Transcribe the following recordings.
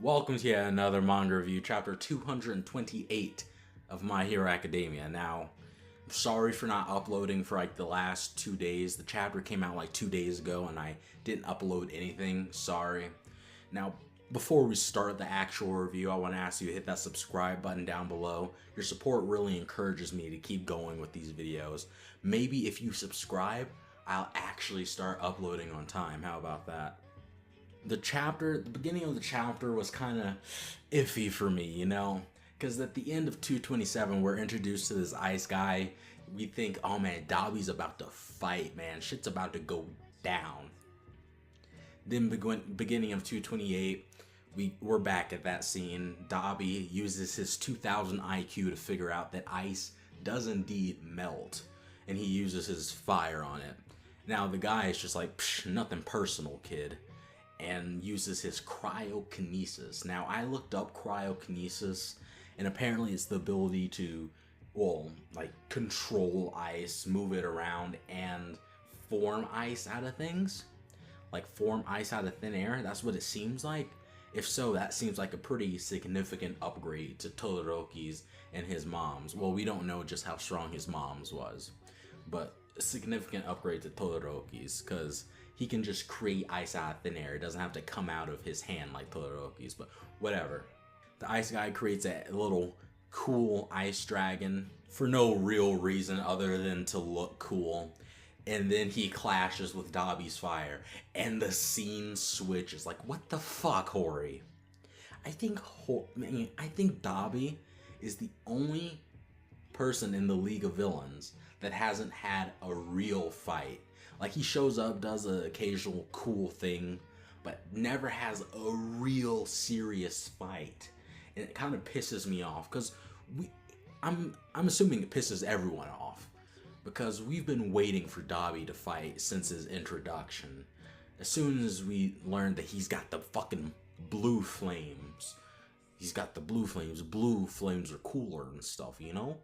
Welcome to yet another manga review, chapter 228 of My Hero Academia. Now, I'm sorry for not uploading for like the last 2 days. The chapter came out like 2 days ago and I didn't upload anything. Sorry. Now, before we start the actual review, I want to ask you to hit that subscribe button down below. Your support really encourages me to keep going with these videos. Maybe if you subscribe, I'll actually start uploading on time. How about that? The beginning of the chapter was kind of iffy for me, because at the end of 227, we're introduced to this ice guy. We think, oh man, Dabi's about to fight, man. Shit's about to go down. Then beginning of 228, we're back at that scene. Dabi uses his 2000 IQ to figure out that ice does indeed melt, and he uses his fire on it. Now the guy is just like, psh, nothing personal, kid, and uses his cryokinesis. Now I looked up cryokinesis, and apparently it's the ability to, well, like control ice, move it around, and form ice out of things. Like form ice out of thin air. That's what it seems like. If so, that seems like a pretty significant upgrade to Todoroki's and his mom's. Well, we don't know just how strong his mom's was, but a significant upgrade to Todoroki's, because he can just create ice out of thin air. It doesn't have to come out of his hand like Todoroki's, but whatever. The ice guy creates a little cool ice dragon for no real reason other than to look cool. And then he clashes with Dabi's fire, and the scene switches. Like, what the fuck, Hori? I think Dabi is the only person in the League of Villains that hasn't had a real fight. Like, he shows up, does an occasional cool thing, but never has a real serious fight. And it kind of pisses me off, because I'm assuming it pisses everyone off, because we've been waiting for Dabi to fight since his introduction. As soon as we learned that he's got the fucking blue flames. He's got the blue flames. Blue flames are cooler and stuff, you know?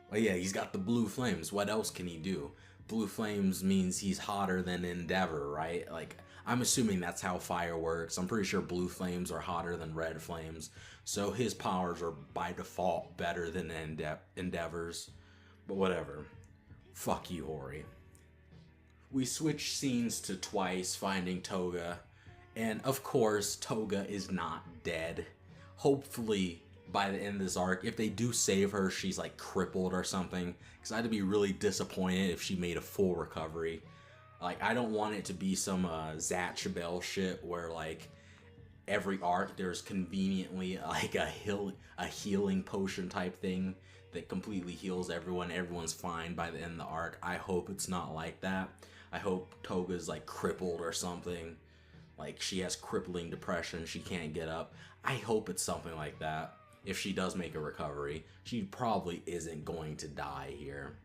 Well, yeah, he's got the blue flames. What else can he do? Blue flames means he's hotter than Endeavor, right? Like, I'm assuming that's how fire works. I'm pretty sure blue flames are hotter than red flames. So his powers are by default better than Endeavor's. But whatever. Fuck you, Hori. We switch scenes to Twice finding Toga. And of course, Toga is not dead. Hopefully, by the end of this arc, if they do save her, she's like crippled or something. Because I'd be really disappointed if she made a full recovery. Like, I don't want it to be some Zatch Bell shit where like every arc there's conveniently like a healing potion type thing that completely heals everyone. Everyone's fine by the end of the arc. I hope it's not like that. I hope Toga's like crippled or something. Like she has crippling depression, she can't get up. I hope it's something like that. If she does make a recovery, she probably isn't going to die here.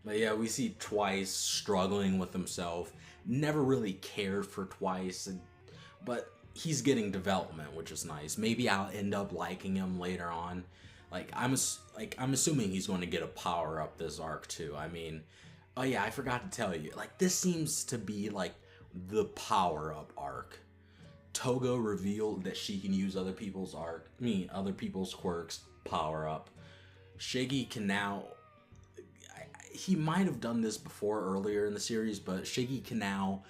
But yeah, we see Twice struggling with himself. Never really cared for Twice, but he's getting development, which is nice. Maybe I'll end up liking him later on. I'm assuming he's going to get a power up this arc too. I mean, oh yeah, I forgot to tell you. Like, this seems to be like the power up arc. Toga revealed that she can use other people's quirks, power up. Shiggy can now. He might have done this before earlier in the series, but Shiggy can now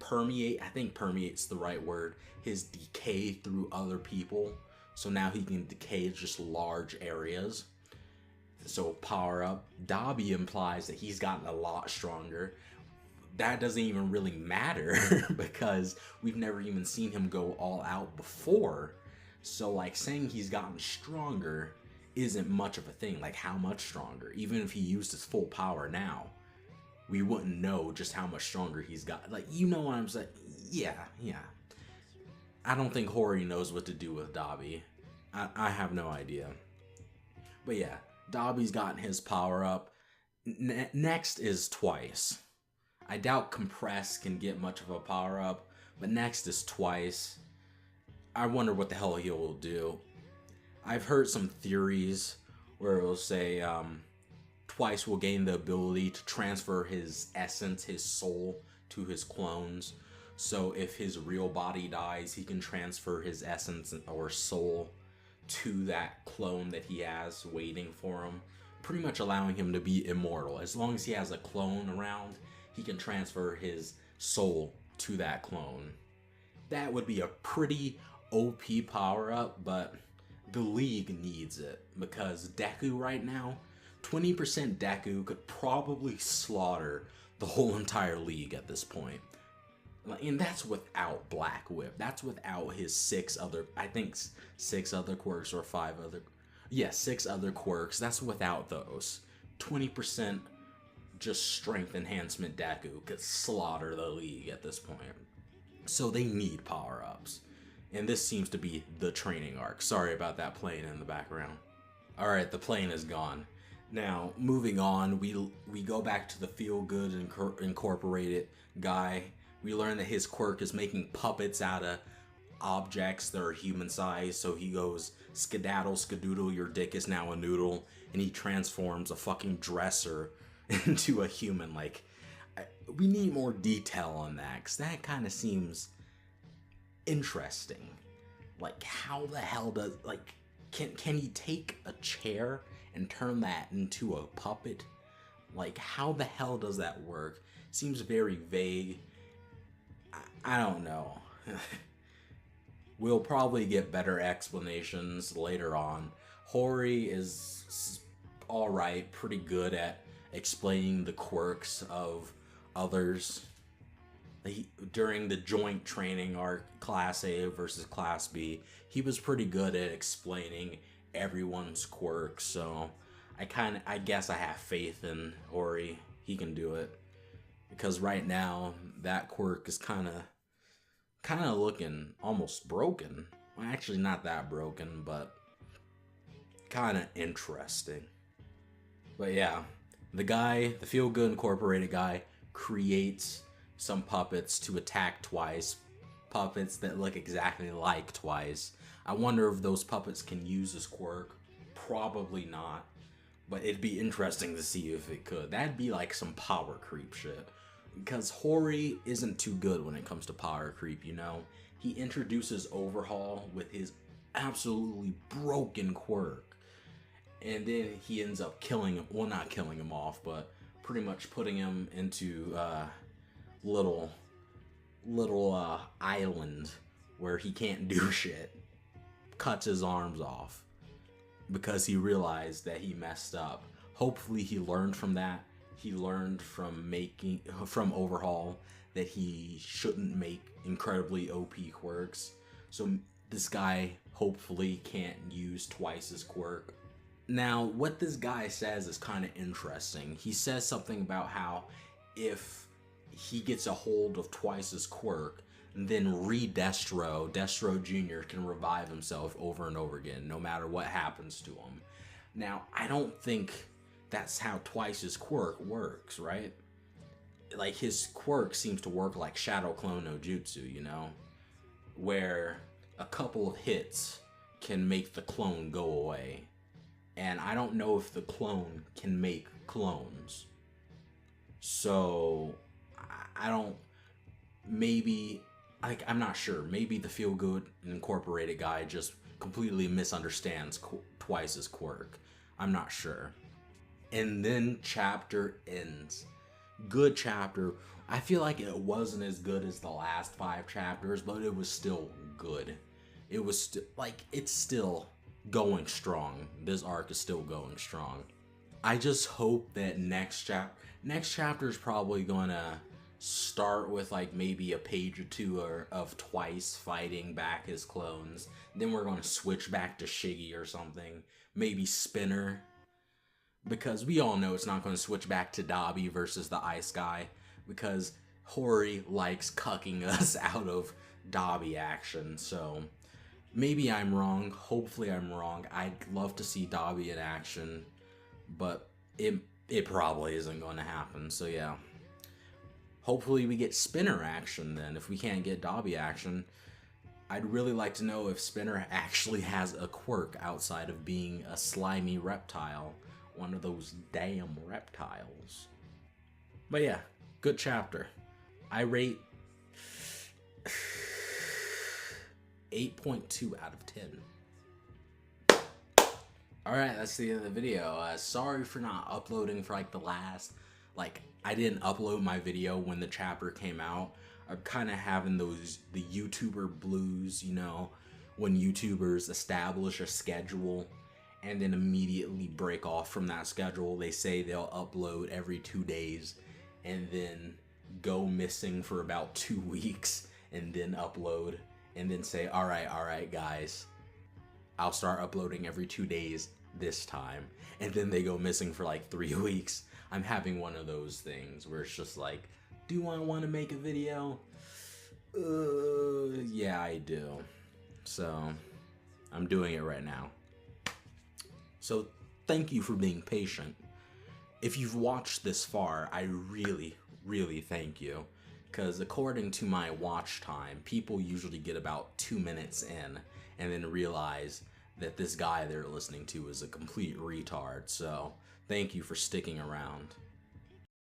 permeate. I think permeate's the right word. His decay through other people. So now he can decay just large areas. So power up. Dabi implies that he's gotten a lot stronger. That doesn't even really matter because we've never even seen him go all out before. So like saying he's gotten stronger isn't much of a thing. Like, how much stronger? Even if he used his full power now, we wouldn't know just how much stronger he's got. Like, you know what I'm saying? Yeah. I don't think Hori knows what to do with Dabi. I have no idea. But yeah, Dabi's gotten his power up. Next is Twice. I doubt Compress can get much of a power up, but next is Twice. I wonder what the hell he will do. I've heard some theories where it will say Twice will gain the ability to transfer his essence, his soul, to his clones. So if his real body dies, he can transfer his essence or soul to that clone that he has waiting for him, pretty much allowing him to be immortal. As long as he has a clone around, he can transfer his soul to that clone. That would be a pretty OP power up, but the League needs it because Deku right now, 20% Deku could probably slaughter the whole entire League at this point. And that's without Black Whip. That's without his 6 other, I think 6 other quirks or 5 other, yeah, 6 other quirks. That's without those. 20% just strength enhancement Deku could slaughter the League at this point. So they need power-ups. And this seems to be the training arc. Sorry about that plane in the background. Alright, the plane is gone. Now, moving on, we go back to the Feel Good Incorporated guy. We learn that his quirk is making puppets out of objects that are human size. So he goes, skedaddle, skadoodle, your dick is now a noodle. And he transforms a fucking dresser into a human. Like, we need more detail on that, because that kind of seems interesting. Like, how the hell does, like, can he take a chair and turn that into a puppet? Like, how the hell does that work? Seems very vague. I don't know. We'll probably get better explanations later on. Hori is alright, pretty good at explaining the quirks of others. During the joint training arc, Class A versus Class B, he was pretty good at explaining everyone's quirks, so I guess I have faith in Hori. He can do it. Because right now, that quirk is kind of looking almost broken. Well, actually not that broken, but kind of interesting. But yeah, the Feel Good Incorporated guy, creates some puppets to attack Twice. Puppets that look exactly like Twice. I wonder if those puppets can use his quirk. Probably not. But it'd be interesting to see if it could. That'd be like some power creep shit. Because Hori isn't too good when it comes to power creep, you know? He introduces Overhaul with his absolutely broken quirk. And then he ends up killing him. Well, not killing him off, but pretty much putting him into little island where he can't do shit. Cuts his arms off because he realized that he messed up. Hopefully he learned from that. He learned from Overhaul that he shouldn't make incredibly OP quirks. So this guy hopefully can't use Twice's quirk. Now, what this guy says is kind of interesting. He says something about how if he gets a hold of Twice's quirk, then Destro Jr. can revive himself over and over again, no matter what happens to him. Now, I don't think that's how Twice's quirk works, right? Like, his quirk seems to work like Shadow Clone no Jutsu, you know? Where a couple of hits can make the clone go away. And I don't know if the clone can make clones. So, I don't, maybe, like, I'm not sure. Maybe the Feel Good Incorporated guy just completely misunderstands Twice's quirk. I'm not sure. And then chapter ends. Good chapter. I feel like it wasn't as good as the last 5 chapters, but it was still good. It was it's still going strong. This arc is still going strong. I just hope that next chapter is probably gonna start with like maybe a page or two of Twice fighting back his clones. Then we're gonna switch back to Shiggy or something. Maybe Spinner. Because we all know it's not going to switch back to Dabi versus the Ice Guy. Because Hori likes cucking us out of Dabi action. So maybe I'm wrong. Hopefully I'm wrong. I'd love to see Dabi in action. But it probably isn't going to happen. So yeah. Hopefully we get Spinner action then. If we can't get Dabi action, I'd really like to know if Spinner actually has a quirk outside of being a slimy reptile. One of those damn reptiles. But yeah, good chapter. I rate 8.2 out of 10. Alright, that's the end of the video. Sorry for not uploading for like the last, I didn't upload my video when the chapter came out. I'm kind of having the YouTuber blues, you know, when YouTubers establish a schedule and then immediately break off from that schedule. They say they'll upload every 2 days and then go missing for about 2 weeks and then upload and then say, all right, guys, I'll start uploading every 2 days this time. And then they go missing for like 3 weeks. I'm having one of those things where it's just like, do I want to make a video? Yeah, I do. So I'm doing it right now. So thank you for being patient. If you've watched this far, I really, really thank you. Because according to my watch time, people usually get about 2 minutes in and then realize that this guy they're listening to is a complete retard. So thank you for sticking around.